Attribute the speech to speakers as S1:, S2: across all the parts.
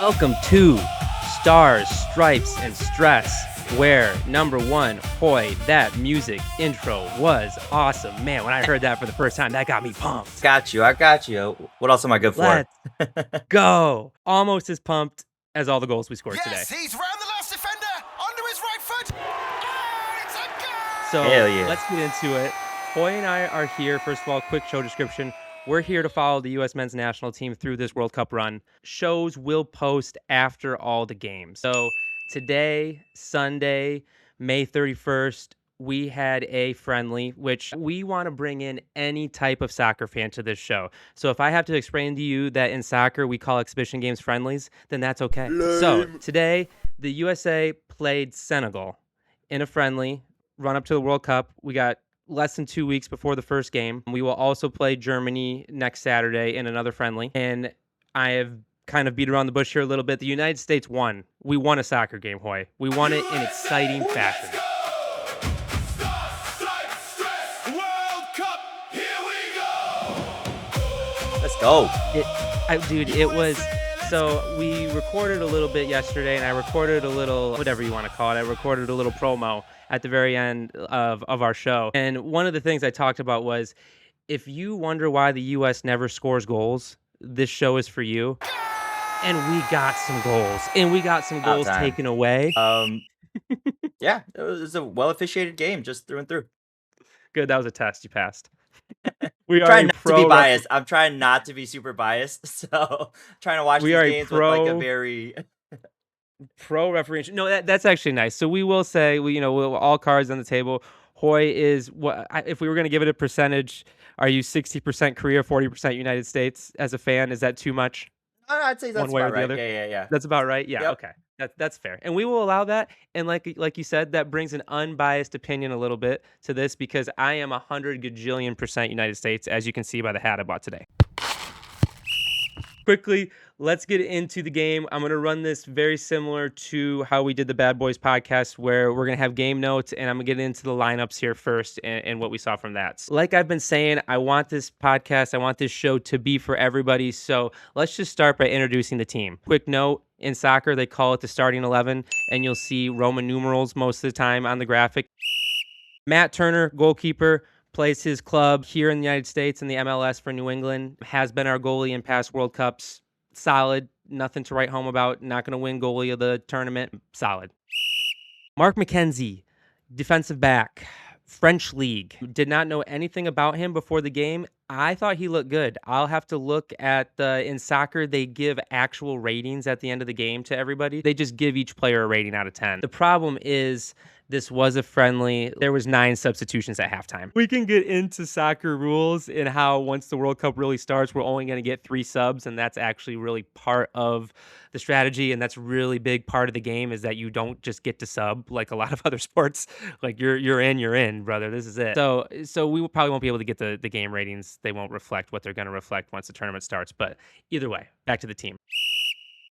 S1: Welcome to Stars, Stripes, and Stress, where number one, Hoy, that music intro was awesome. Man, when I heard that for the first time, that got me pumped.
S2: I got you. What else am I good for?
S1: Let's go. Almost as pumped as all the goals we scored today.
S3: He's round the last defender, onto his right foot. Oh, it's a goal!
S1: So
S2: Hell yeah.
S1: let's get into it. Hoy and I are here. First of all, quick show description. We're here to follow the U.S. men's national team through this World Cup run. Shows will post after all the games. So today, Sunday, May 31st, we had a friendly, which we want to bring in any type of soccer fan to this show. So if I have to explain to you that in soccer we call exhibition games friendlies, then that's okay. So today, the USA played Senegal in a friendly run up to the World Cup. We got less than 2 weeks before the first game. We will also play Germany next Saturday in another friendly. And I have kind of beat around the bush here a little bit. The United States won. We won a soccer game, Hoy. We won it in exciting fashion.
S3: World Cup, here we go!
S2: Let's go.
S1: It was... So we recorded a little bit yesterday, and I recorded a little, whatever you want to call it, I recorded a little promo at the very end of our show. And one of the things I talked about was, if you wonder why the U.S. never scores goals, this show is for you. And we got some goals. And we got some goals taken away.
S2: Yeah, it was a well-officiated game, just through and through.
S1: Good, that was a test. You passed. We
S2: are trying not to be biased. I'm trying not to be super biased, so trying to watch these games with like a very
S1: pro referee. No, that's actually nice. So we will say, we'll all cards on the table. Hoy is what if we were going to give it a percentage? Are you 60% Korea, 40% United States as a fan? Is that too much?
S2: I'd say that's
S1: one way
S2: about
S1: or the
S2: right.
S1: other.
S2: Yeah.
S1: That's about right. Yeah.
S2: Yep.
S1: Okay. That's fair, and we will allow that. And like you said, that brings an unbiased opinion a little bit to this, because I am 100 gajillion% United States, as you can see by the hat I bought today. Quickly, let's get into the game. I'm going to run this very similar to how we did the Bad Boys podcast, where we're going to have game notes, and I'm going to get into the lineups here first and what we saw from that. Like I've been saying, I want this podcast, I want this show to be for everybody. So let's just start by introducing the team. Quick note, in soccer, they call it the starting 11, and you'll see Roman numerals most of the time on the graphic. Matt Turner, goalkeeper, plays his club here in the United States in the MLS for New England, has been our goalie in past World Cups. Solid, nothing to write home about, not going to win goalie of the tournament. Solid. Mark McKenzie, defensive back, French League. Did not know anything about him before the game. I thought he looked good. I'll have to look at in soccer, they give actual ratings at the end of the game to everybody. They just give each player a rating out of 10. The problem is, this was a friendly. There was 9 substitutions at halftime. We can get into soccer rules and how once the World Cup really starts, we're only going to get 3 subs, and that's actually really part of the strategy, and that's really big part of the game, is that you don't just get to sub like a lot of other sports. Like you're in, brother. This is it. So we probably won't be able to get the game ratings. They won't reflect what they're going to reflect once the tournament starts. But either way, back to the team.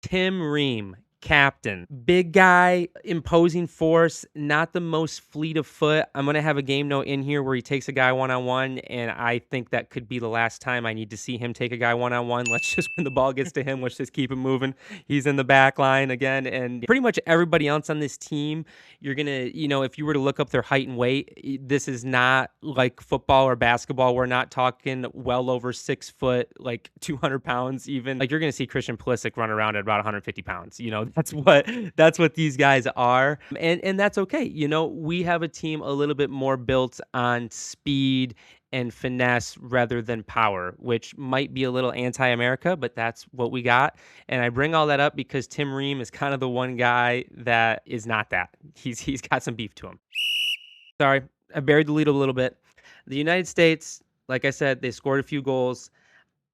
S1: Tim Ream, captain, big guy, imposing force, not the most fleet of foot. I'm going to have a game note in here where he takes a guy one-on-one, and I think that could be the last time I need to see him take a guy one-on-one. Let's just, when the ball gets to him, let's just keep him moving. He's in the back line again, and pretty much everybody else on this team, you're going to, if you were to look up their height and weight, this is not like football or basketball. We're not talking well over 6 foot, like 200 pounds even. Like, you're going to see Christian Pulisic run around at about 150 pounds. That's what these guys are. And that's okay. We have a team a little bit more built on speed and finesse rather than power, which might be a little anti-America, but that's what we got. And I bring all that up because Tim Ream is kind of the one guy that is not that. He's got some beef to him. Sorry, I buried the lead a little bit. The United States, like I said, they scored a few goals.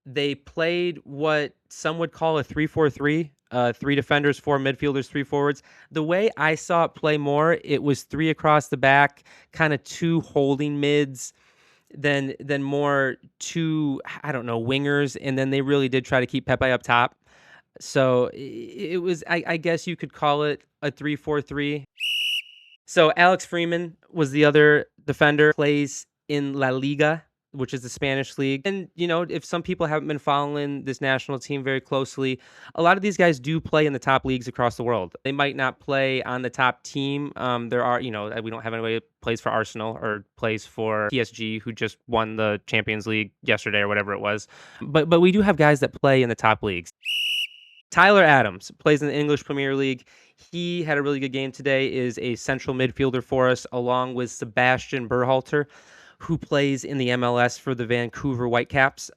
S1: They played what some would call a 3-4-3. 3 defenders, 4 midfielders, 3 forwards. The way I saw it play more, it was 3 across the back, kind of 2 holding mids, then more 2, wingers, and then they really did try to keep Pepe up top. So it was, I guess you could call it a 3-4-3. So Alex Freeman was the other defender, plays in La Liga, which is the Spanish league. And, if some people haven't been following this national team very closely, a lot of these guys do play in the top leagues across the world. They might not play on the top team. There are, we don't have anybody who plays for Arsenal or plays for PSG, who just won the Champions League yesterday or whatever it was. But we do have guys that play in the top leagues. Tyler Adams plays in the English Premier League. He had a really good game today, is a central midfielder for us, along with Sebastian Berhalter, who plays in the MLS for the Vancouver Whitecaps.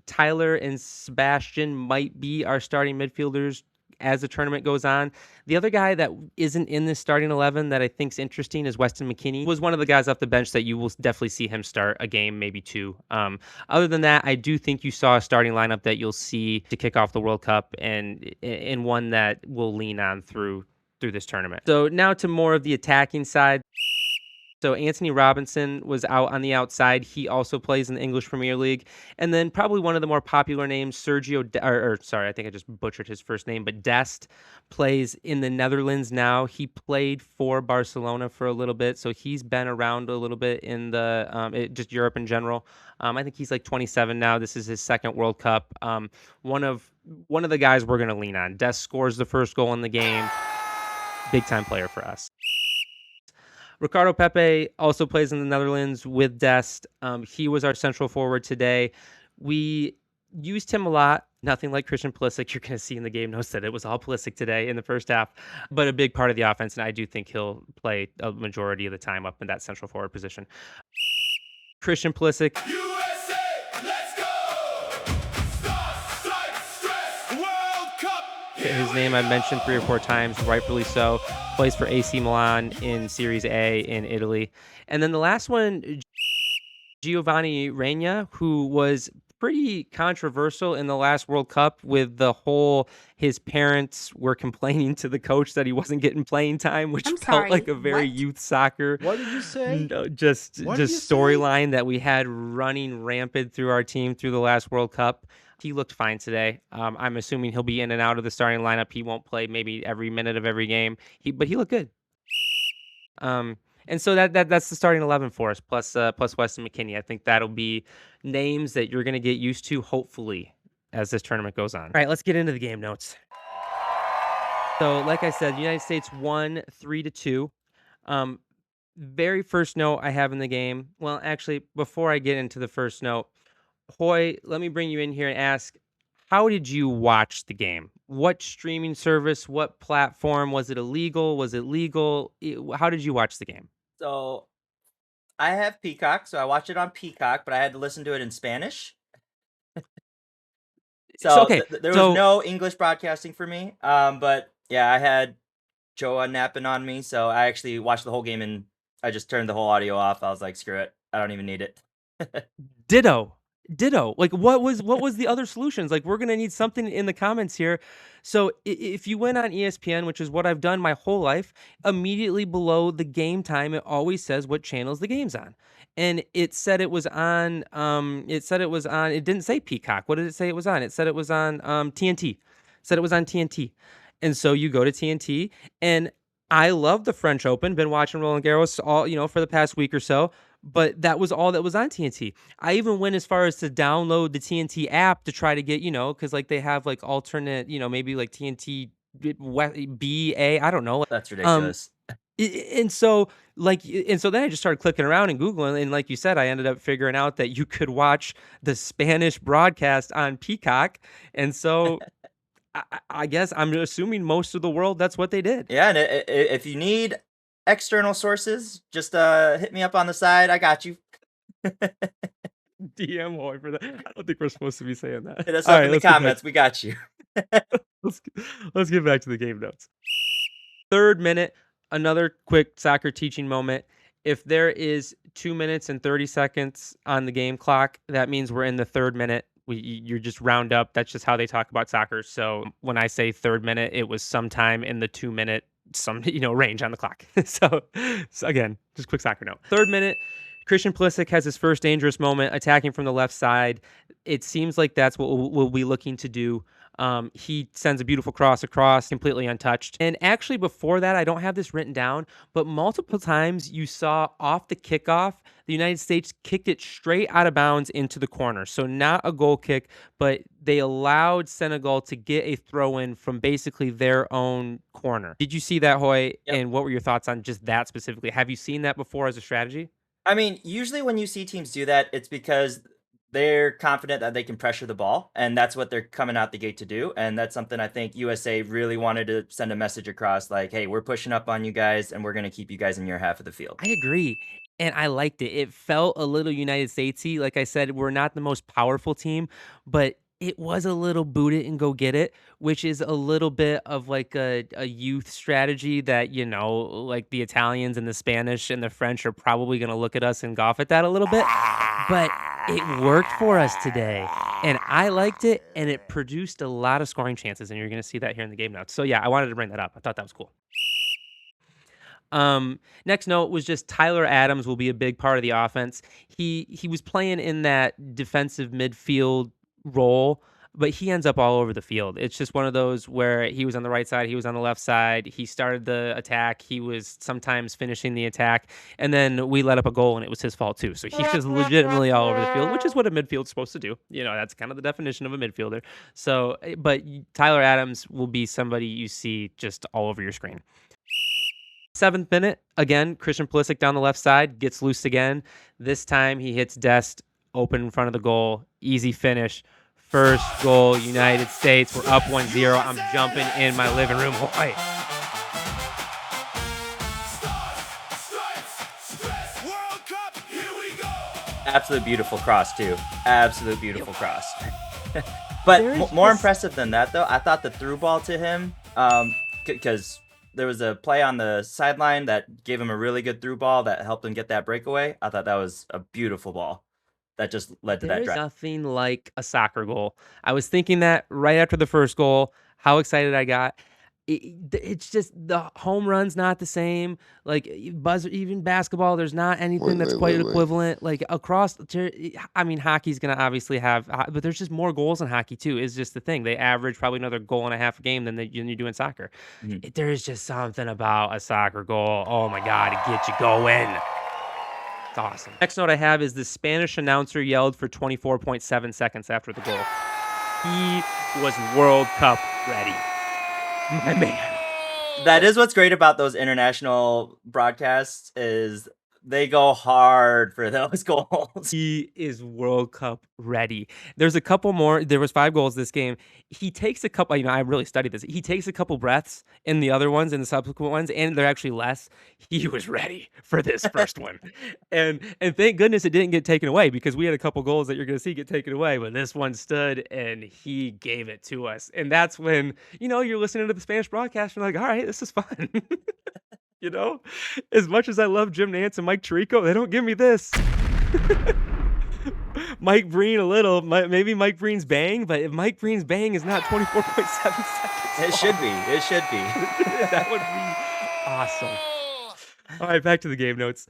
S1: Tyler and Sebastian might be our starting midfielders as the tournament goes on. The other guy that isn't in this starting 11 that I think is interesting is Weston McKennie. Was one of the guys off the bench that you will definitely see him start a game, maybe two. Other than that, I do think you saw a starting lineup that you'll see to kick off the World Cup and one that will lean on through this tournament. So now to more of the attacking side. So Anthony Robinson was out on the outside. He also plays in the English Premier League. And then probably one of the more popular names, sorry, I think I just butchered his first name, but Dest plays in the Netherlands now. He played for Barcelona for a little bit, so he's been around a little bit in the just Europe in general. I think he's like 27 now. This is his second World Cup. One of the guys we're going to lean on. Dest scores the first goal in the game. Big time player for us. Ricardo Pepe also plays in the Netherlands with Dest. He was our central forward today. We used him a lot. Nothing like Christian Pulisic. You're going to see in the game notes that it was all Pulisic today in the first half, but a big part of the offense, and I do think he'll play a majority of the time up in that central forward position. Christian Pulisic.
S3: USA, let's go! Start, stress, World Cup!
S1: His name I've mentioned 3 or 4 times, rightfully so. Plays for AC Milan in Series A in Italy. And then the last one, Giovanni Reina, who was pretty controversial in the last World Cup with the whole his parents were complaining to the coach that he wasn't getting playing time, which felt like a very youth soccer.
S4: What did you say?
S1: Just storyline that we had running rampant through our team through the last World Cup. He looked fine today. I'm assuming he'll be in and out of the starting lineup. He won't play maybe every minute of every game. But he looked good. And so that's the starting 11 for us, plus Weston McKennie. I think that'll be names that you're going to get used to, hopefully, as this tournament goes on. All right, let's get into the game notes. So, like I said, the United States won 3-2. Very first note I have in the game. Well, actually, before I get into the first note, Hoy, let me bring you in here and ask, how did you watch the game? What streaming service, what platform? Was it illegal? Was it legal? How did you watch the game?
S2: So I have Peacock, so I watched it on Peacock, but I had to listen to it in Spanish. So there was no English broadcasting for me. But yeah, I had Joa napping on me, so I actually watched the whole game and I just turned the whole audio off. I was like, screw it. I don't even need it.
S1: Ditto. Like, what was the other solutions? Like, we're gonna need something in the comments here. So if you went on ESPN, which is what I've done my whole life, immediately below the game time, it always says what channels the game's on, and it said it was on. It didn't say Peacock. What did it say it was on? It said it was on TNT. It said it was on TNT, and so you go to TNT, and I love the French Open. Been watching Roland Garros all for the past week or so. But that was all that was on TNT. I even went as far as to download the TNT app to try to get, because like they have like alternate, maybe like TNT BA. I don't know.
S2: That's ridiculous.
S1: And so then I just started clicking around and Googling. And like you said, I ended up figuring out that you could watch the Spanish broadcast on Peacock. And so I guess I'm assuming most of the world, that's what they did.
S2: Yeah. And if you need external sources, just hit me up on the side. I got you.
S1: DM Hoy for that. I don't think we're supposed to be saying that.
S2: Hit us up in the comments. We got you.
S1: Let's get back to the game notes. 3rd minute, another quick soccer teaching moment. If there is 2 minutes and 30 seconds on the game clock, that means we're in the 3rd minute. You just round up. That's just how they talk about soccer. So when I say 3rd minute, it was sometime in the 2 minute range on the clock. So again, just quick soccer note. 3rd minute, Christian Pulisic has his first dangerous moment attacking from the left side. It seems like that's what we'll be looking to do. He sends a beautiful cross across, completely untouched. And actually, before that, I don't have this written down, but multiple times you saw off the kickoff, the United States kicked it straight out of bounds into the corner. So not a goal kick, but they allowed Senegal to get a throw in from basically their own corner. Did you see that, Hoy?
S2: Yep.
S1: And what were your thoughts on just that specifically? Have you seen that before as a strategy?
S2: I mean, usually when you see teams do that, it's because they're confident that they can pressure the ball, and that's what they're coming out the gate to do. And that's something I think USA really wanted to send a message across, like, "Hey, we're pushing up on you guys, and we're going to keep you guys in your half of the field."
S1: I agree. And I liked it. It felt a little United Statesy. Like I said, we're not the most powerful team, but it was a little boot it and go get it, which is a little bit of like a youth strategy that, like the Italians and the Spanish and the French are probably going to look at us and scoff at that a little bit. But it worked for us today. And I liked it, and it produced a lot of scoring chances. And you're going to see that here in the game notes. So, yeah, I wanted to bring that up. I thought that was cool. Next note was just Tyler Adams will be a big part of the offense. He was playing in that defensive midfield role, but he ends up all over the field. It's just one of those where he was on the right side, he was on the left side, he started the attack, he was sometimes finishing the attack, and then we let up a goal and it was his fault too. So he was legitimately all over the field, which is what a midfield's supposed to do. That's kind of the definition of a midfielder. So, but Tyler Adams will be somebody you see just all over your screen. 7th minute, again, Christian Pulisic down the left side, gets loose again. This time he hits Dest open in front of the goal. Easy finish. First goal, United States. We're up 1-0. I'm jumping in my living room. Boy.
S3: World Cup, here we go.
S2: Absolute beautiful cross too. Absolute beautiful cross. But more impressive than that, though, I thought the through ball to him, because there was a play on the sideline that gave him a really good through ball that helped him get that breakaway. I thought that was a beautiful ball that just led to that
S1: There's
S2: drive.
S1: nothing like a soccer goal. I was thinking that right after the first goal, how excited I got. It's just the home run's not the same. Like even basketball, there's not anything that's quite equivalent. Like across, I mean, hockey's gonna obviously have, but there's just more goals in hockey too. Is just the thing. They average probably another goal and a half a game than you do in soccer.
S2: Mhm.
S1: There is just something about a soccer goal. Oh my god, it gets you going. It's awesome. Next note I have is the Spanish announcer yelled for 24.7 seconds after the goal. He was World Cup ready. My man.
S2: That is what's great about those international broadcasts is they go hard for those goals.
S1: He is World Cup ready. There's a couple more. There was 5 goals this game. He takes a couple, I really studied this. He takes a couple breaths in the other ones, in the subsequent ones, and they're actually less. He was ready for this first one. And thank goodness it didn't get taken away, because we had a couple goals that you're going to see get taken away, but this one stood and he gave it to us. And that's when, you're listening to the Spanish broadcast and you're like, all right, this is fun. As much as I love Jim Nantz and Mike Tirico, they don't give me this. Mike Breen a little, maybe Mike Breen's bang, but if Mike Breen's bang is not 24.7 seconds
S2: It should be. It should be.
S1: that would be awesome. All right, back to the game notes.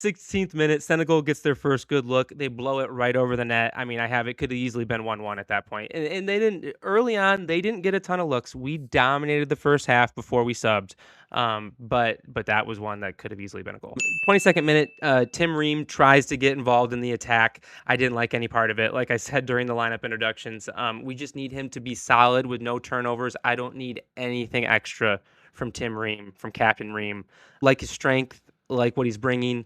S1: 16th minute, Senegal gets their first good look. They blow it right over the net. I mean, it could have easily been 1-1 at that point. And they didn't, early on, they didn't get a ton of looks. We dominated the first half before we subbed. But that was one that could have easily been a goal. 22nd minute, Tim Ream tries to get involved in the attack. I didn't like any part of it. Like I said during the lineup introductions, we just need him to be solid with no turnovers. I don't need anything extra from Tim Ream, from Captain Ream. Like his strength, like what he's bringing.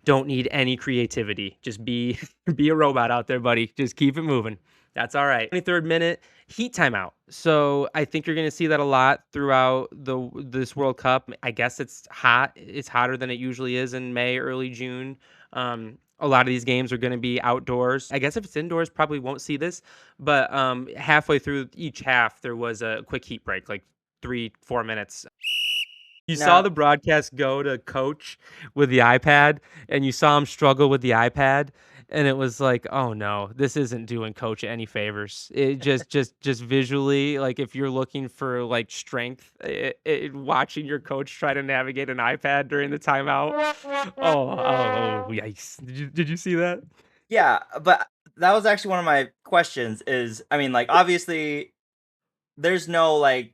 S1: Don't need any creativity. Just be a robot out there, buddy. Just keep it moving. That's all right. 23rd minute, heat timeout. So I think you're going to see that a lot throughout this World Cup. I guess it's hot. It's hotter than it usually is in May, early June. A lot of these games are going to be outdoors. I guess if it's indoors, probably won't see this. But halfway through each half, there was a quick heat break, like 3-4 minutes. You saw the broadcast go to coach with the iPad, and you saw him struggle with the iPad, and it was like, oh no, this isn't doing coach any favors. It just visually, like if you're looking for like strength, watching your coach try to navigate an iPad during the timeout. Oh, yikes! Did you see that?
S2: Yeah, but that was actually one of my questions. Is I mean, like obviously there's no like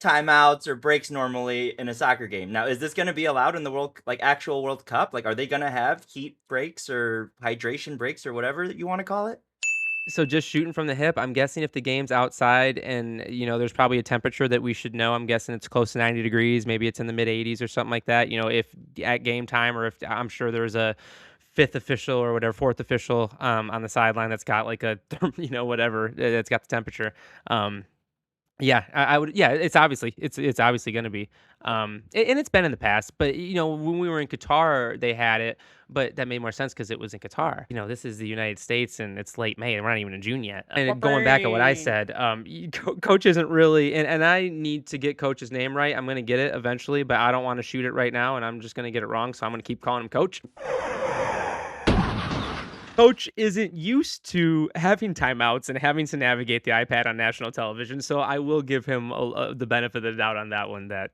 S2: timeouts or breaks normally in a soccer game. Now, is this going to be allowed in the actual World Cup? Like, are they going to have heat breaks or hydration breaks or whatever that you want to call it?
S1: So just shooting from the hip, I'm guessing if the game's outside and, there's probably a temperature that we should know. I'm guessing it's close to 90 degrees. Maybe it's in the mid 80s or something like that. If at game time, or if I'm sure there's a fifth official or whatever, fourth official on the sideline that's got like a, whatever, that's got the temperature. Yeah, I would. Yeah, it's obviously going to be, and it's been in the past. But when we were in Qatar, they had it, but that made more sense because it was in Qatar. This is the United States, and it's late May, and we're not even in June yet. And going back at what I said, coach isn't really, and I need to get coach's name right. I'm going to get it eventually, but I don't want to shoot it right now, and I'm just going to get it wrong. So I'm going to keep calling him coach. Coach isn't used to having timeouts and having to navigate the iPad on national television, so I will give him the benefit of the doubt on that one. That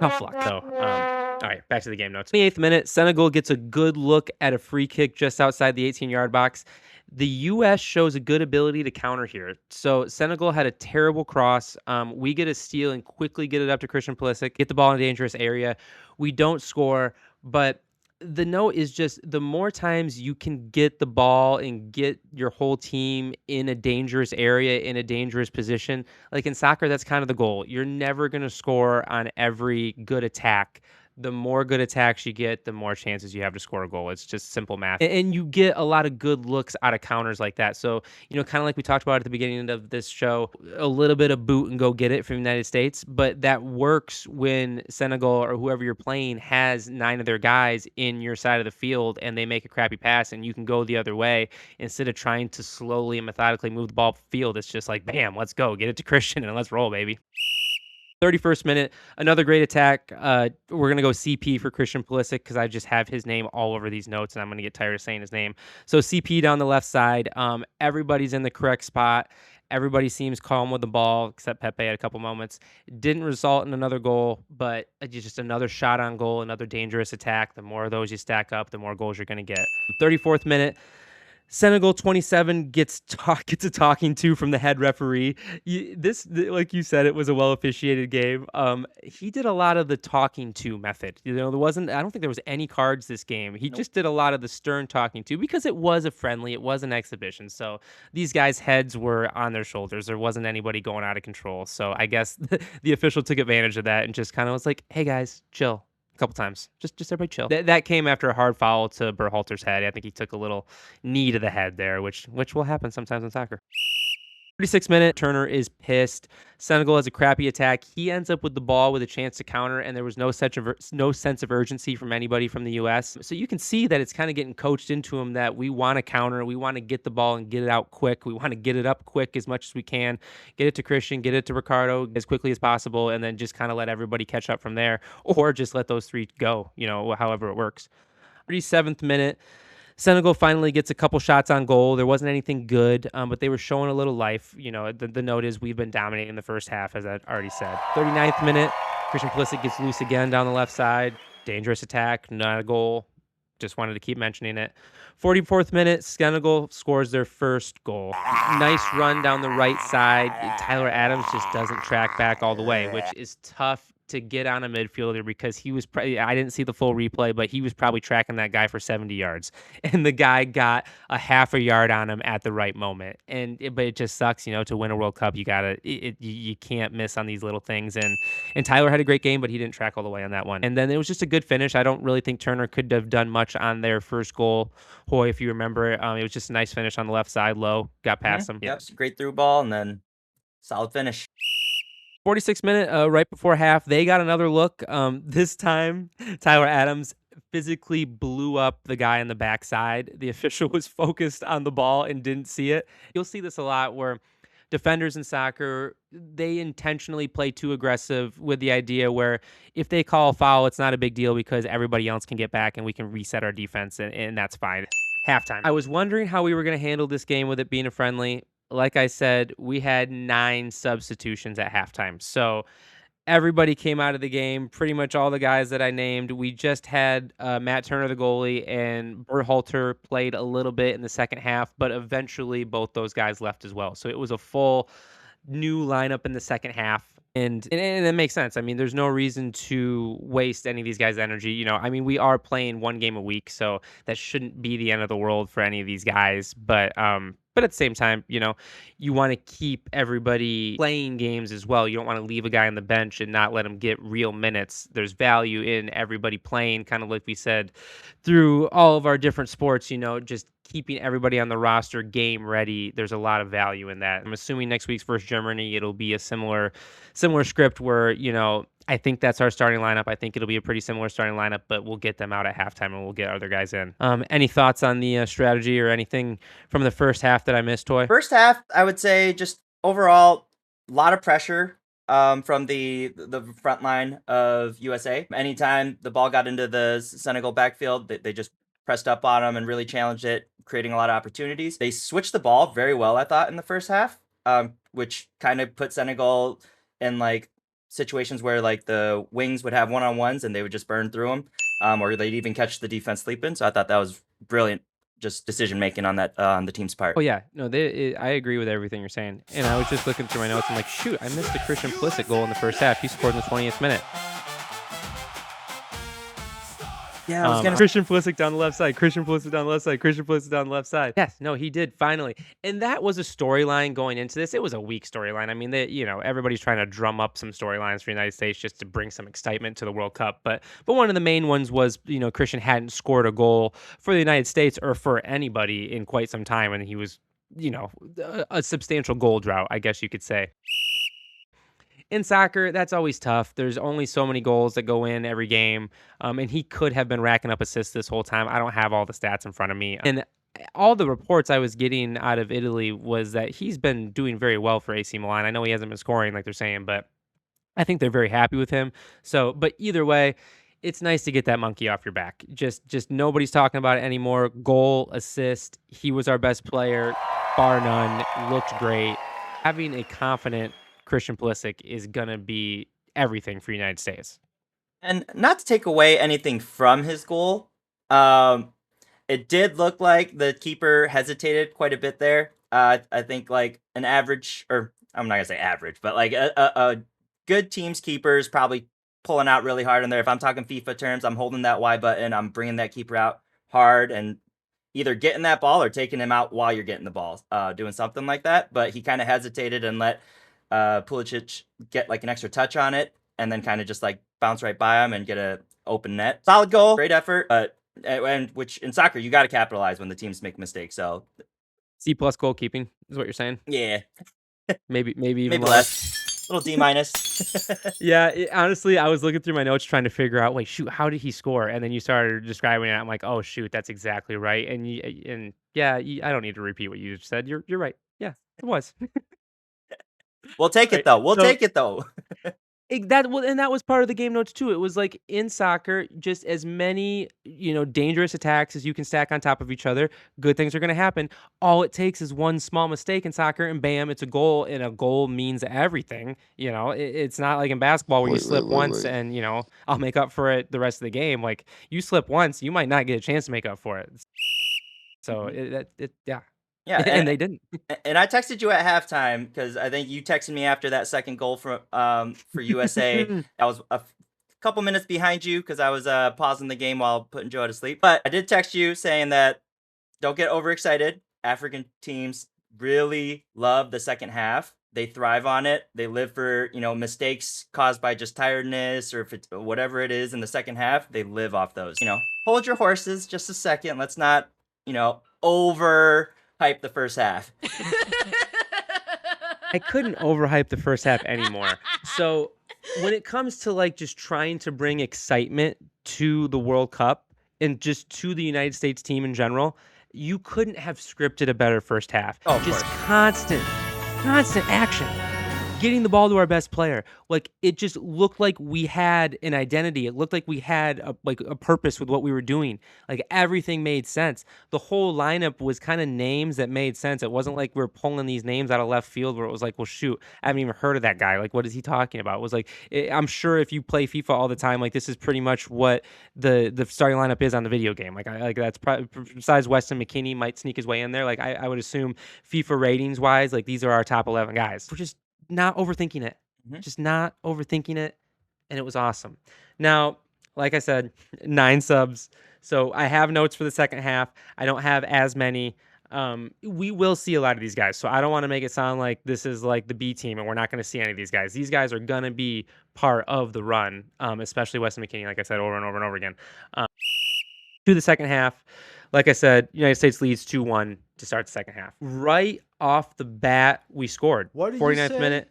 S1: tough luck though. All right, back to the game notes. 28th minute, Senegal gets a good look at a free kick just outside the 18-yard box. The U.S. shows a good ability to counter here. So Senegal had a terrible cross. We get a steal and quickly get it up to Christian Pulisic, get the ball in a dangerous area. We don't score, but the note is just the more times you can get the ball and get your whole team in a dangerous area, in a dangerous position. Like in soccer, that's kind of the goal. You're never going to score on every good attack. The more good attacks you get, the more chances you have to score a goal. It's just simple math. And you get a lot of good looks out of counters like that. So, kind of like we talked about at the beginning of this show, a little bit of boot and go get it from the United States. But that works when Senegal or whoever you're playing has 9 of their guys in your side of the field and they make a crappy pass and you can go the other way instead of trying to slowly and methodically move the ball up the field. It's just like, bam, let's go. Get it to Christian and let's roll, baby. 31st minute, another great attack. We're going to go CP for Christian Pulisic because I just have his name all over these notes and I'm going to get tired of saying his name. So CP down the left side. Everybody's in the correct spot. Everybody seems calm with the ball, except Pepe at a couple moments. Didn't result in another goal, but just another shot on goal, another dangerous attack. The more of those you stack up, the more goals you're going to get. 34th minute. Senegal 27 gets a talking to from the head referee. Like you said, it was a well officiated game. He did a lot of the talking to method. I don't think there was any cards this game. He just did a lot of the stern talking to because it was a friendly, it was an exhibition. So these guys' heads were on their shoulders. There wasn't anybody going out of control. So I guess the official took advantage of that and just kind of was like, "Hey guys, chill." A couple times. Just everybody chill. That came after a hard foul to Berhalter's head. I think he took a little knee to the head there, which will happen sometimes in soccer. 36th minute, Turner is pissed. Senegal has a crappy attack. He ends up with the ball with a chance to counter, and there was no sense of urgency from anybody from the U.S. So you can see that it's kind of getting coached into him that we want to counter, we want to get the ball and get it out quick. We want to get it up quick as much as we can, get it to Christian, get it to Ricardo as quickly as possible, and then just kind of let everybody catch up from there, or just let those 3 go, however it works. 37th minute, Senegal finally gets a couple shots on goal. There wasn't anything good, but they were showing a little life. The note is we've been dominating the first half, as I already said. 39th minute, Christian Pulisic gets loose again down the left side. Dangerous attack, not a goal. Just wanted to keep mentioning it. 44th minute, Senegal scores their first goal. Nice run down the right side. Tyler Adams just doesn't track back all the way, which is tough to get on a midfielder because he was I didn't see the full replay, but he was probably tracking that guy for 70 yards. And the guy got a half a yard on him at the right moment. But it just sucks, to win a World Cup. You can't miss on these little things. And Tyler had a great game, but he didn't track all the way on that one. And then it was just a good finish. I don't really think Turner could have done much on their first goal. Hoy, if you remember, it was just a nice finish on the left side, low, got past him.
S2: Yep, great through ball and then solid finish.
S1: 46th minute, right before half, they got another look. This time, Tyler Adams physically blew up the guy on the backside. The official was focused on the ball and didn't see it. You'll see this a lot where defenders in soccer, they intentionally play too aggressive with the idea where if they call a foul, it's not a big deal because everybody else can get back and we can reset our defense, and that's fine. Halftime. I was wondering how we were going to handle this game with it being a friendly. Like I said, we had 9 substitutions at halftime. So everybody came out of the game, pretty much all the guys that I named. We just had Matt Turner, the goalie, and Berhalter played a little bit in the second half, but eventually both those guys left as well. So it was a full new lineup in the second half. And it makes sense. I mean, there's no reason to waste any of these guys' energy. I mean, we are playing one game a week, so that shouldn't be the end of the world for any of these guys. But at the same time, you want to keep everybody playing games as well. You don't want to leave a guy on the bench and not let him get real minutes. There's value in everybody playing, kind of like we said, through all of our different sports, just keeping everybody on the roster game ready. There's a lot of value in that. I'm assuming next week's versus Germany, it'll be a similar script where, I think that's our starting lineup. I think it'll be a pretty similar starting lineup, but we'll get them out at halftime and we'll get other guys in. Any thoughts on the strategy or anything from the first half that I missed, Toy?
S2: First half, I would say just overall, a lot of pressure from the front line of USA. Anytime the ball got into the Senegal backfield, they just pressed up on them and really challenged it, creating a lot of opportunities. They switched the ball very well, I thought, in the first half, which kind of put Senegal in like situations where like the wings would have one-on-ones and they would just burn through them, or they'd even catch the defense sleeping. So I thought that was brilliant, just decision making on that on the team's part.
S1: Oh yeah, no, I agree with everything you're saying. And I was just looking through my notes. I'm like, shoot, I missed the Christian Pulisic goal in the first half. He scored in the 20th minute.
S2: Yeah, I was gonna.
S1: Christian Pulisic down the left side. Christian Pulisic down the left side. Christian Pulisic down the left side. Yes, no, he did finally, and that was a storyline going into this. It was a weak storyline. I mean, everybody's trying to drum up some storylines for the United States just to bring some excitement to the World Cup. But one of the main ones was Christian hadn't scored a goal for the United States or for anybody in quite some time, and he was a substantial goal drought, I guess you could say. In soccer, that's always tough. There's only so many goals that go in every game, and he could have been racking up assists this whole time. I don't have all the stats in front of me. And all the reports I was getting out of Italy was that he's been doing very well for AC Milan. I know he hasn't been scoring like they're saying, but I think they're very happy with him. So, but either way, it's nice to get that monkey off your back. Just nobody's talking about it anymore. Goal, assist. He was our best player, bar none. Looked great. Having a confident Christian Pulisic is going to be everything for the United States.
S2: And not to take away anything from his goal, it did look like the keeper hesitated quite a bit there. I think like an average, or I'm not going to say average, but like a good team's keeper is probably pulling out really hard in there. If I'm talking FIFA terms, I'm holding that Y button. I'm bringing that keeper out hard and either getting that ball or taking him out while you're getting the ball, doing something like that. But he kind of hesitated and let Pulisic get like an extra touch on it and then kind of just like bounce right by him and get a open net. Solid goal, great effort, and which in soccer you got to capitalize when the teams make mistakes. So
S1: C+ goalkeeping is what you're saying.
S2: Yeah,
S1: maybe even
S2: maybe less. Little D-.
S1: Yeah, honestly, I was looking through my notes trying to figure out, wait, shoot, how did he score? And then you started describing it. I'm like, oh shoot, that's exactly right. And yeah, I don't need to repeat what you just said. You're right. Yeah, it was.
S2: We'll take it though. Take it though.
S1: That was part of the game notes too. It was like in soccer, just as many dangerous attacks as you can stack on top of each other, good things are going to happen. All it takes is one small mistake in soccer, and bam, it's a goal. And a goal means everything. It's not like in basketball where you slip once and I'll make up for it the rest of the game. Like you slip once, you might not get a chance to make up for it. So yeah.
S2: Yeah,
S1: and they didn't.
S2: And I texted you at halftime because I think you texted me after that second goal for USA. I was a couple minutes behind you because I was pausing the game while putting Joe to sleep. But I did text you saying that don't get overexcited. African teams really love the second half. They thrive on it. They live for mistakes caused by just tiredness or if it's whatever it is in the second half. They live off those. Hold your horses just a second. Let's not over hype the first half.
S1: I couldn't overhype the first half anymore. So when it comes to like just trying to bring excitement to the World Cup and just to the United States team in general, you couldn't have scripted a better first half.
S2: Oh,
S1: just constant action. Getting the ball to our best player. Like it just looked like we had an identity. It looked like we had a purpose with what we were doing. Like everything made sense. The whole lineup was kind of names that made sense. It wasn't like we were pulling these names out of left field where it was like, well, shoot, I haven't even heard of that guy. Like, what is he talking about? It was like, I'm sure if you play FIFA all the time, like this is pretty much what the starting lineup is on the video game. Like that's probably, besides Weston McKennie might sneak his way in there. Like I would assume FIFA ratings wise, like these are our top 11 guys. We're just not overthinking it. Just not overthinking it, and it was awesome. Now, like I said, 9 subs. So I have notes for the second half. I don't have as many. We will see a lot of these guys. So I don't want to make it sound like this is like the B team and we're not going to see any of these guys. These guys are going to be part of the run, especially Weston McKinney, like I said, over and over and over again. To the second half, like I said, United States leads 2-1 to start the second half. Right off the bat, we scored.
S4: What did
S1: 49th
S4: you say?
S1: minute.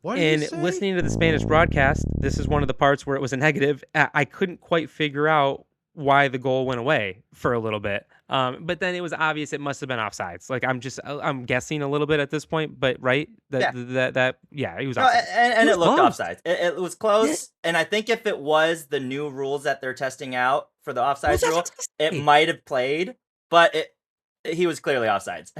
S4: What did you
S1: And
S4: say?
S1: listening to the Spanish broadcast, this is one of the parts where it was a negative. I couldn't quite figure out why the goal went away for a little bit. But then it was obvious it must have been offsides. Like I'm guessing a little bit at this point, but right? That it was
S2: No,
S1: offsides.
S2: and it looked
S1: close.
S2: offsides. It was close, and I think if it was the new rules that they're testing out for the offsides rule, it might have played, but he was clearly offsides.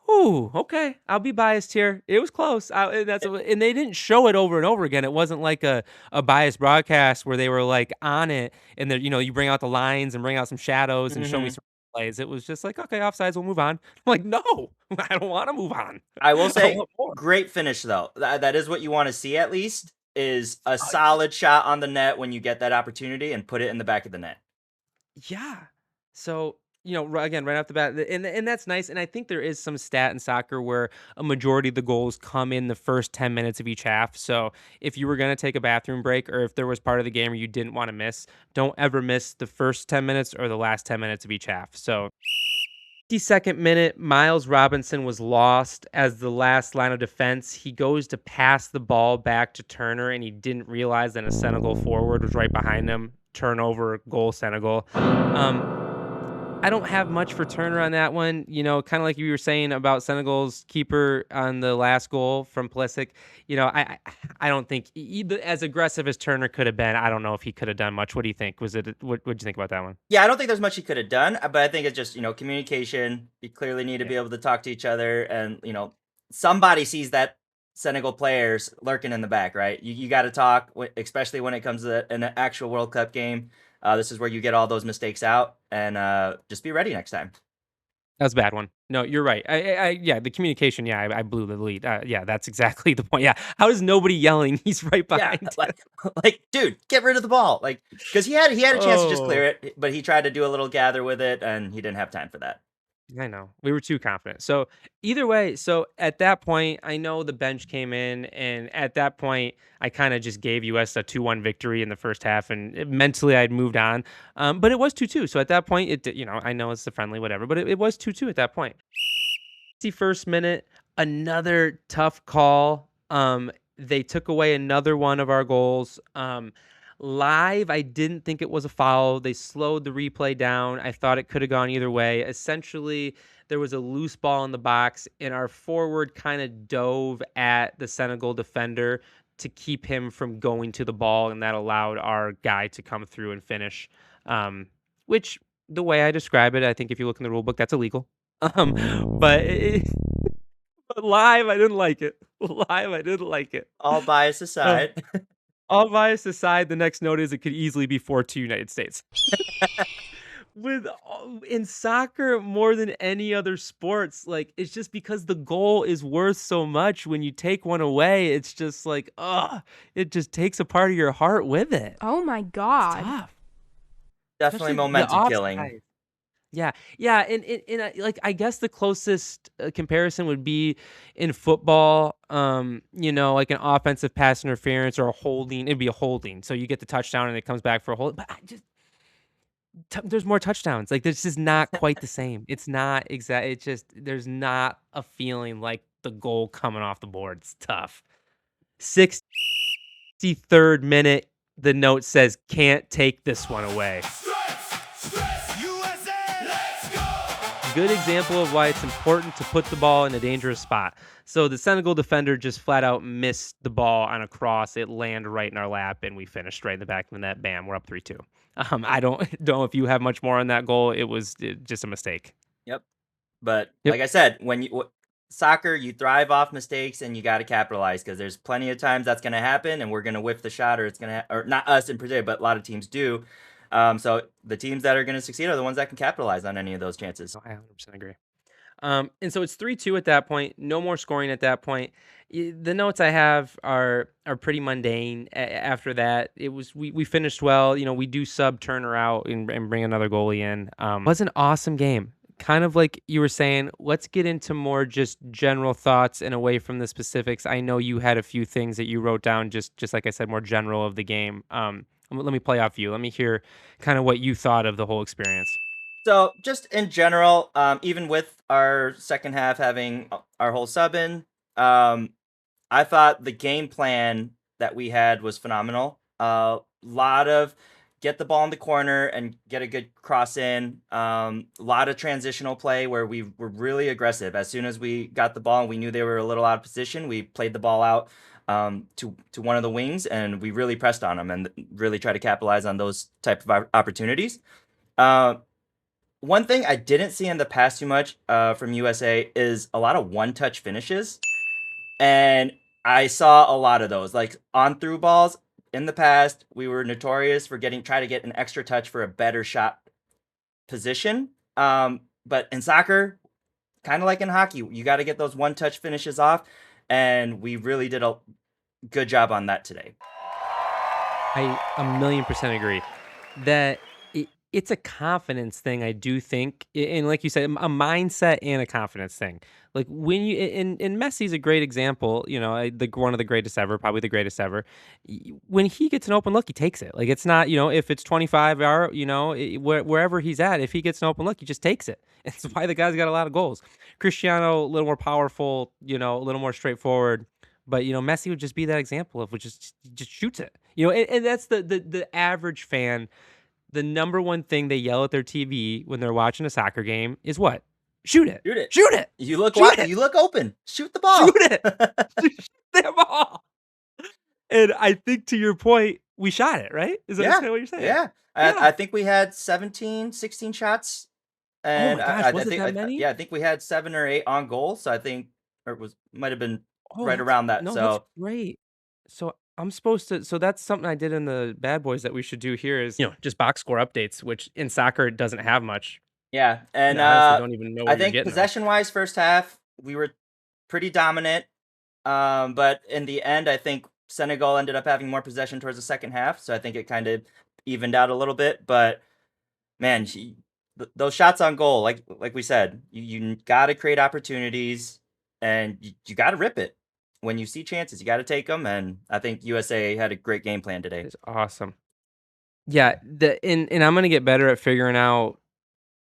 S1: Ooh, okay. I'll be biased here. It was close. And they didn't show it over and over again. It wasn't like a biased broadcast where they were like on it and then you bring out the lines and bring out some shadows and show me some plays. It was just like, okay, offsides, we'll move on. I'm like, no, I don't want to move on.
S2: I will say, great finish though. That is what you want to see at least, is a solid shot on the net when you get that opportunity and put it in the back of the net.
S1: Yeah. So again, right off the bat, and that's nice. And I think there is some stat in soccer where a majority of the goals come in the first 10 minutes of each half. So if you were going to take a bathroom break or if there was part of the game where you didn't want to miss, don't ever miss the first 10 minutes or the last 10 minutes of each half. So 52nd minute, Miles Robinson was lost as the last line of defense. He goes to pass the ball back to Turner, and he didn't realize that a Senegal forward was right behind him. Turnover, goal, Senegal. I don't have much for Turner on that one. Kind of like you were saying about Senegal's keeper on the last goal from Pulisic. I don't think either, as aggressive as Turner could have been, I don't know if he could have done much. What do you think? What'd you think about that one?
S2: Yeah, I don't think there's much he could have done, but I think it's just, communication. You clearly need to be able to talk to each other, and, somebody sees that Senegal players lurking in the back, right? You got to talk, especially when it comes to an actual World Cup game. This is where you get all those mistakes out, and just be ready next time.
S1: That was a bad one. No, you're right. The communication. Yeah, I blew the lead. Yeah, that's exactly the point. Yeah, how is nobody yelling? He's right behind.
S2: Yeah, like, dude, get rid of the ball. Like, because he had a chance to just clear it, but he tried to do a little gather with it, and he didn't have time for that.
S1: I know. We were too confident. So either way, at that point, I know the bench came in, and at that point, I kind of just gave US a 2-1 victory in the first half, and mentally I'd moved on. But it was 2-2. So at that point, I know it's a friendly, whatever, but it was 2-2 at that point. 61st minute, another tough call. They took away another one of our goals. Live, I didn't think it was a foul. They slowed the replay down. I thought it could have gone either way. Essentially, there was a loose ball in the box, and our forward kind of dove at the Senegal defender to keep him from going to the ball, and that allowed our guy to come through and finish. Which, the way I describe it, I think if you look in the rule book, that's illegal. But live, I didn't like it. Live, I didn't like it.
S2: All bias aside.
S1: All bias aside, the next note is it could easily be 4-2 United States. In soccer, more than any other sports, like, it's just because the goal is worth so much. When you take one away, it's just like, it just takes a part of your heart with it.
S5: Oh my God.
S1: It's tough.
S2: Definitely momentum killing.
S1: Yeah, and like, I guess the closest comparison would be in football, like an offensive pass interference or a holding. It'd be a holding, so you get the touchdown and it comes back for a hold. But there's more touchdowns. Like, this is not quite the same. It's not exact. It's just there's not a feeling like the goal coming off the board. It's tough. 63rd minute, the note says, "Can't take this one away." Good example of why it's important to put the ball in a dangerous spot. So the Senegal defender just flat out missed the ball on a cross. It landed right in our lap, and we finished right in the back of the net. Bam, we're up 3-2. I don't know if you have much more on that goal. It was just a mistake.
S2: Yep. But like I said, when soccer, you thrive off mistakes, and you got to capitalize, because there's plenty of times that's going to happen, and we're going to whiff the shot, or it's going to, or not us in particular, but a lot of teams do. So the teams that are going to succeed are the ones that can capitalize on any of those chances.
S1: I 100% agree. And so it's 3-2 at that point. No more scoring at that point. The notes I have are pretty mundane. After that, it was we finished well. We do sub Turner out and bring another goalie in. Was an awesome game. Kind of like you were saying. Let's get into more just general thoughts and away from the specifics. I know you had a few things that you wrote down. Just like I said, more general of the game. Let me play off you. Let me hear kind of what you thought of the whole experience.
S2: So just in general, even with our second half having our whole sub in, I thought the game plan that we had was phenomenal. A lot of get the ball in the corner and get a good cross in. A lot of transitional play where we were really aggressive. As soon as we got the ball and we knew they were a little out of position, we played the ball out to one of the wings, and we really pressed on them and really tried to capitalize on those type of opportunities. Uh, One thing I didn't see in the past too much from USA is a lot of one-touch finishes, and I saw a lot of those. Like on through balls in the past, we were notorious for try to get an extra touch for a better shot position. But in soccer, kind of like in hockey, you got to get those one-touch finishes off, and we really did a good job on that today.
S1: I a million percent agree that it's a confidence thing. I do think, and like you said, a mindset and a confidence thing. Like when you and Messi's a great example. One of the greatest ever, probably the greatest ever. When he gets an open look, he takes it. Like it's not, if it's 25 hour, wherever he's at, if he gets an open look, he just takes it. It's why the guy's got a lot of goals. Cristiano, a little more powerful, a little more straightforward. But Messi would just be that example of which just shoots it. And that's the average fan. The number one thing they yell at their TV when they're watching a soccer game is what? Shoot it.
S2: Shoot it.
S1: Shoot it.
S2: You look
S1: Shoot it.
S2: you look open. Shoot the ball.
S1: Shoot it. Shoot the ball. And I think to your point, we shot it, right? Is that
S2: Yeah.
S1: kind of what you're saying?
S2: Yeah.
S1: Yeah.
S2: I think we had 17, 16 shots.
S1: Oh
S2: And
S1: my gosh,
S2: I
S1: was it
S2: think,
S1: that many?
S2: yeah, I think we had 7 or 8 on goal. So I think, or it might have been
S1: Oh,
S2: right around that.
S1: that's
S2: So
S1: great. So I'm supposed to. So that's something I did in the Bad Boys that we should do here is just box score updates, which in soccer it doesn't have much.
S2: yeah, and
S1: I honestly don't even know
S2: I
S1: where you're
S2: think
S1: getting them.
S2: possession wise, first half we were pretty dominant. But in the end, I think Senegal ended up having more possession towards the second half. So I think it kind of evened out a little bit. But man, those shots on goal, like we said, you got to create opportunities, and you got to rip it when you see chances. You got to take them, and I think USA had a great game plan today.
S1: It's awesome. Yeah, and I'm gonna get better at figuring out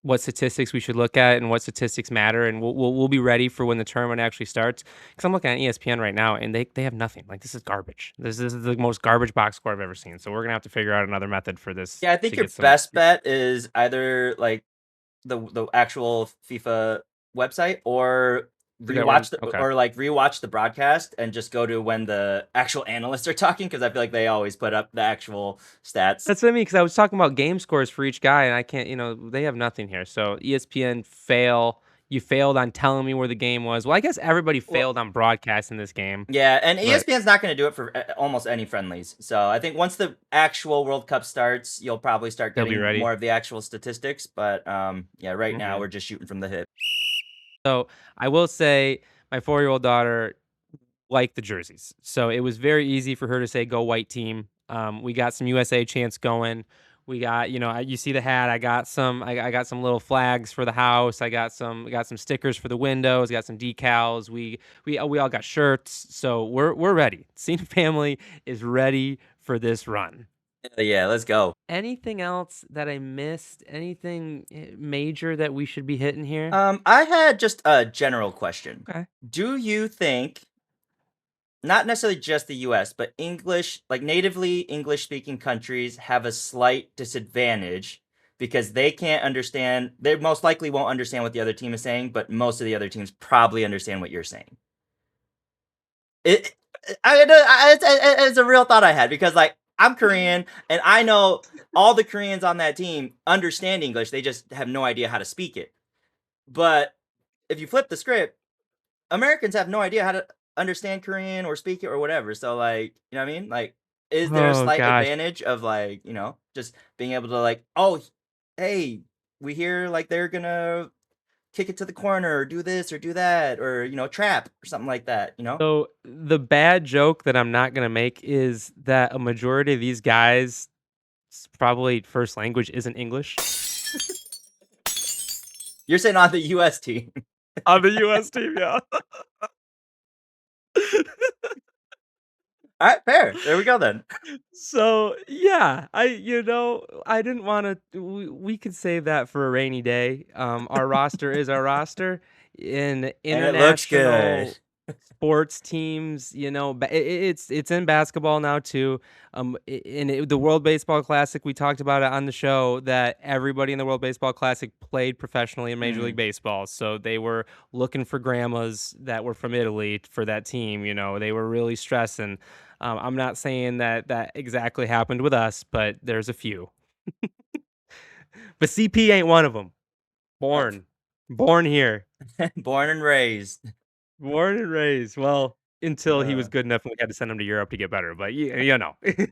S1: what statistics we should look at and what statistics matter, and we'll be ready for when the tournament actually starts. Because I'm looking at ESPN right now, and they have nothing. Like this is garbage. This is the most garbage box score I've ever seen. So we're gonna have to figure out another method for this.
S2: Yeah, I think
S1: to
S2: your
S1: get some.
S2: best bet is either like the actual FIFA website or
S1: Forget where okay.
S2: rewatch the broadcast and just go to when the actual analysts are talking, because I feel like they always put up the actual stats.
S1: That's what I mean, because I was talking about game scores for each guy, and I can't. They have nothing here. So ESPN fail. You failed on telling me where the game was. Well, I guess everybody failed on broadcasting this game.
S2: Yeah, and ESPN's not going to do it for almost any friendlies. So I think once the actual World Cup starts, you'll probably start getting more of the actual statistics. But yeah, right now we're just shooting from the hip.
S1: So I will say my 4-year-old daughter liked the jerseys. So it was very easy for her to say, go white team. We got some USA chants going. We got, you see the hat. I got some little flags for the house. I got some stickers for the windows. Got some decals. We all got shirts. So we're ready. Scene Family is ready for this run.
S2: Yeah, let's go.
S1: Anything else that I missed? Anything major that we should be hitting here?
S2: I had just a general question.
S1: Okay.
S2: Do you think, not necessarily just the US, but natively English speaking countries have a slight disadvantage because they can't understand, they most likely won't understand what the other team is saying, but most of the other teams probably understand what you're saying? It's a real thought I had, because I'm Korean and I know all the Koreans on that team understand English. They just have no idea how to speak it. But if you flip the script, Americans have no idea how to understand Korean or speak it or whatever. So you know what I mean? Is there a slight advantage of just being able to oh, hey, we hear they're gonna kick it to the corner, or do this, or do that, or trap, or something like that.
S1: So the bad joke that I'm not gonna make is that a majority of these guys probably first language isn't English.
S2: You're saying on the U.S. team.
S1: On the US team, yeah.
S2: All right, fair. There we go then.
S1: So, yeah, I didn't wanna we could save that for a rainy day. Our roster is our roster. In
S2: And it looks good.
S1: international sports teams, it's in basketball now too. The World Baseball Classic, we talked about it on the show that everybody in the World Baseball Classic played professionally in Major League
S2: Mm.
S1: Baseball. So they were looking for grandmas that were from Italy for that team. They were really stressing. I'm not saying that that exactly happened with us, but there's a few. But CP ain't one of them.
S2: Uh,
S1: Born here.
S2: Born and raised.
S1: Born and raised. Well, until he was
S2: Uh,
S1: good enough and we had to send him to Europe to get better, but you know. Raised.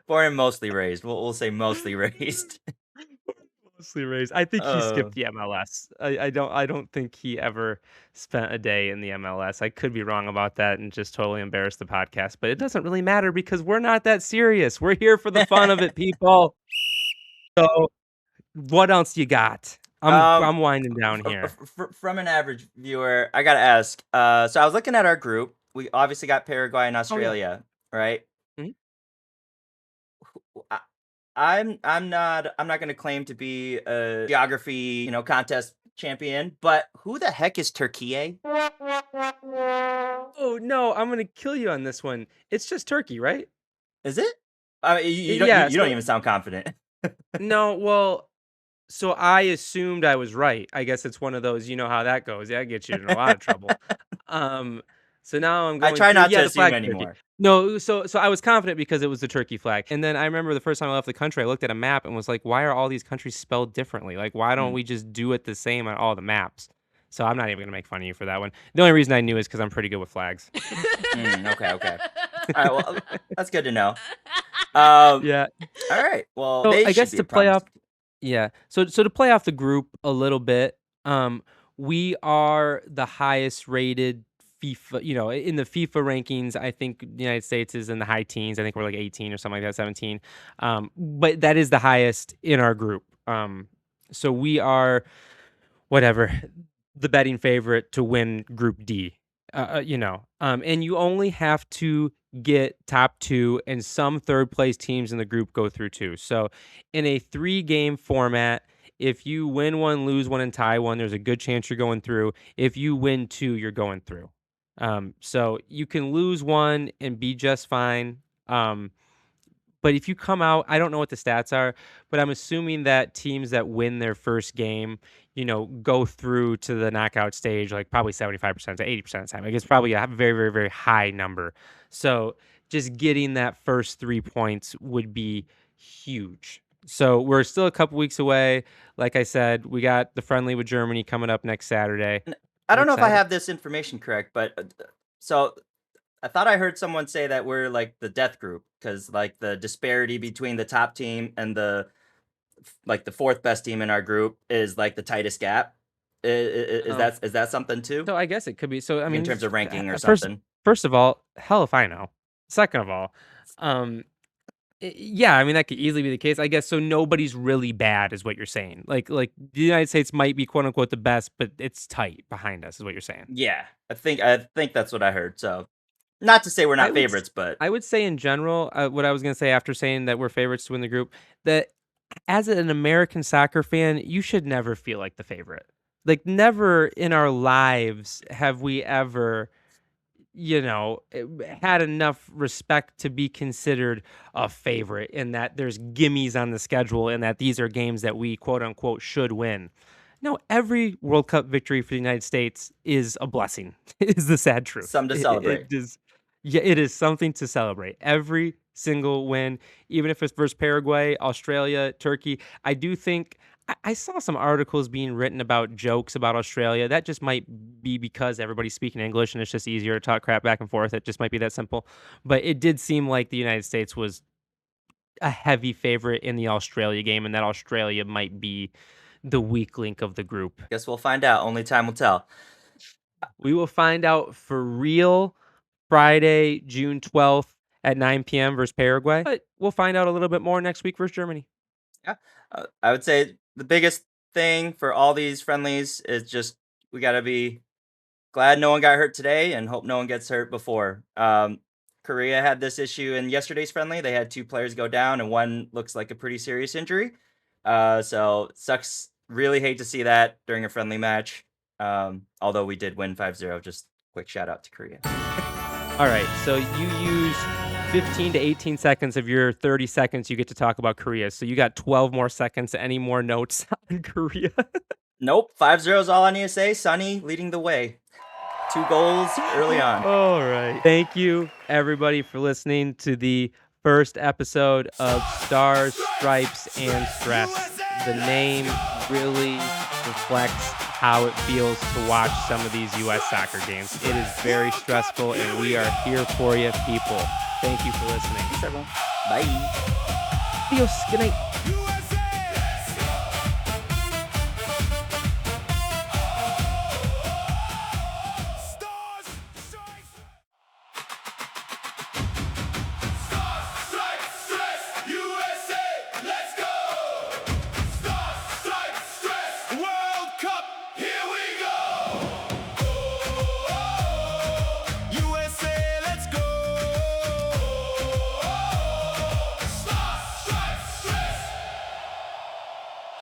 S2: Born and mostly raised. We'll say mostly raised.
S1: Mostly raised. I think he
S2: Uh,
S1: skipped the MLS. I don't think he ever spent a day in the MLS. I could be wrong about that and just totally embarrass the podcast, but it doesn't really matter because we're not that serious. We're here for the fun of it, people. So, what else you got? I'm
S2: um,
S1: I'm winding down here.
S2: from an average viewer, I gotta ask. So I was looking at our group. We obviously got Paraguay and
S1: Oh yeah.
S2: Australia, right?
S1: Mhm.
S2: I, I'm not gonna claim to be a geography contest champion, but who the heck is Turkey?
S1: Oh no, I'm gonna kill you on this one. It's just Turkey, right?
S2: Is it? I mean, you don't you,
S1: Yeah.
S2: you don't
S1: So
S2: even sound confident.
S1: no, well, so I assumed I was right. I guess it's one of those, you know how that goes. That gets you in a lot of trouble. Um, so now I'm
S2: I
S1: going
S2: try
S1: through.
S2: not to
S1: Yeah, the
S2: assume
S1: flag's Turkey.
S2: anymore.
S1: No, so I was confident because it was the Turkey flag. And then I remember the first time I left the country, I looked at a map and was like, why are all these countries spelled differently? Like, why don't
S2: Mm,
S1: we just do it the same on all the maps? So I'm not even gonna make fun of you for that one. The only reason I knew is because I'm pretty good with flags.
S2: okay, okay. All right, well, that's good to know. Um,
S1: Yeah.
S2: all right. Well,
S1: So
S2: they
S1: I
S2: should
S1: guess
S2: be
S1: to
S2: a
S1: play
S2: promise.
S1: off Yeah. So to play off the group a little bit, we are the highest rated FIFA, in the FIFA rankings. I think the United States is in the high teens. I think we're like 18 or something like that, 17. But that is the highest in our group. So we are whatever, the betting favorite to win Group D. And you only have to get top two, and some third place teams in the group go through too. So, in a 3-game format, if you win one, lose one, and tie one, there's a good chance you're going through. If you win two, you're going through. So you can lose one and be just fine. But if you come out, I don't know what the stats are, but I'm assuming that teams that win their first game, go through to the knockout stage, like probably 75% to 80% of the time. Like it's probably a very, very, very high number. So just getting that first 3 points would be huge. So we're still a couple weeks away. Like I said, we got the friendly with Germany coming up next Saturday.
S2: I
S1: I'm
S2: don't know if I
S1: excited.
S2: have this information correct, but so I thought I heard someone say that we're like the death group because like the disparity between the top team and the fourth best team in our group is like the tightest gap. Is
S1: Oh,
S2: that something too
S1: so I guess it could be. So I
S2: in
S1: mean,
S2: terms of ranking or
S1: first
S2: something?
S1: first of all, hell if I know. Second of all, um, yeah, I mean that could easily be the case. I guess so. Nobody's really bad, is what you're saying. Like the United States might be quote unquote the best, but it's tight behind us, is what you're saying.
S2: Yeah, I think that's what I heard. So not to say we're
S1: I
S2: not
S1: would s-
S2: favorites, but
S1: I would say in general, what I was gonna say after saying that we're favorites to win the group, that as an American soccer fan, you should never feel like the favorite. Like never in our lives have we ever had enough respect to be considered a favorite in that there's gimmies on the schedule and that these are games that we quote unquote should win. No, every World Cup victory for the United States is a blessing, is the sad truth.
S2: some to
S1: It
S2: celebrate.
S1: is, yeah, it is something to celebrate. Every single win, even if it's versus Paraguay, Australia, Turkey. I do think I saw some articles being written about jokes about Australia. That just might be because everybody's speaking English and it's just easier to talk crap back and forth. It just might be that simple. But it did seem like the United States was a heavy favorite in the Australia game, and that Australia might be the weak link of the group?
S2: Guess we'll find out. Only time will tell.
S1: We will find out for real Friday, June 12th at 9 p.m. versus Paraguay. But we'll find out a little bit more next week versus Germany.
S2: Yeah. I would say the biggest thing for all these friendlies is just we got to be glad no one got hurt today and hope no one gets hurt before. Korea had this issue in yesterday's friendly. They had 2 players go down and one looks like a pretty serious injury. So sucks. Really hate to see that during a friendly match. Although we did win 5-0. Just quick shout out to Korea.
S1: All right, so you used 15 to 18 seconds of your 30 seconds you get to talk about Korea. So you got 12 more seconds. Any more notes on Korea?
S2: Nope. 5-0 is all I need to say. Sunny leading the way. 2 goals early on.
S1: All right. Thank you, everybody, for listening to the first episode of Stars, Stripes, and Stress. The name really reflects how it feels to watch some of these U.S. soccer games. It is very stressful, and we are here for you, people. Thank you for listening.
S2: Thanks, everyone. Bye.
S1: Adios. Good night.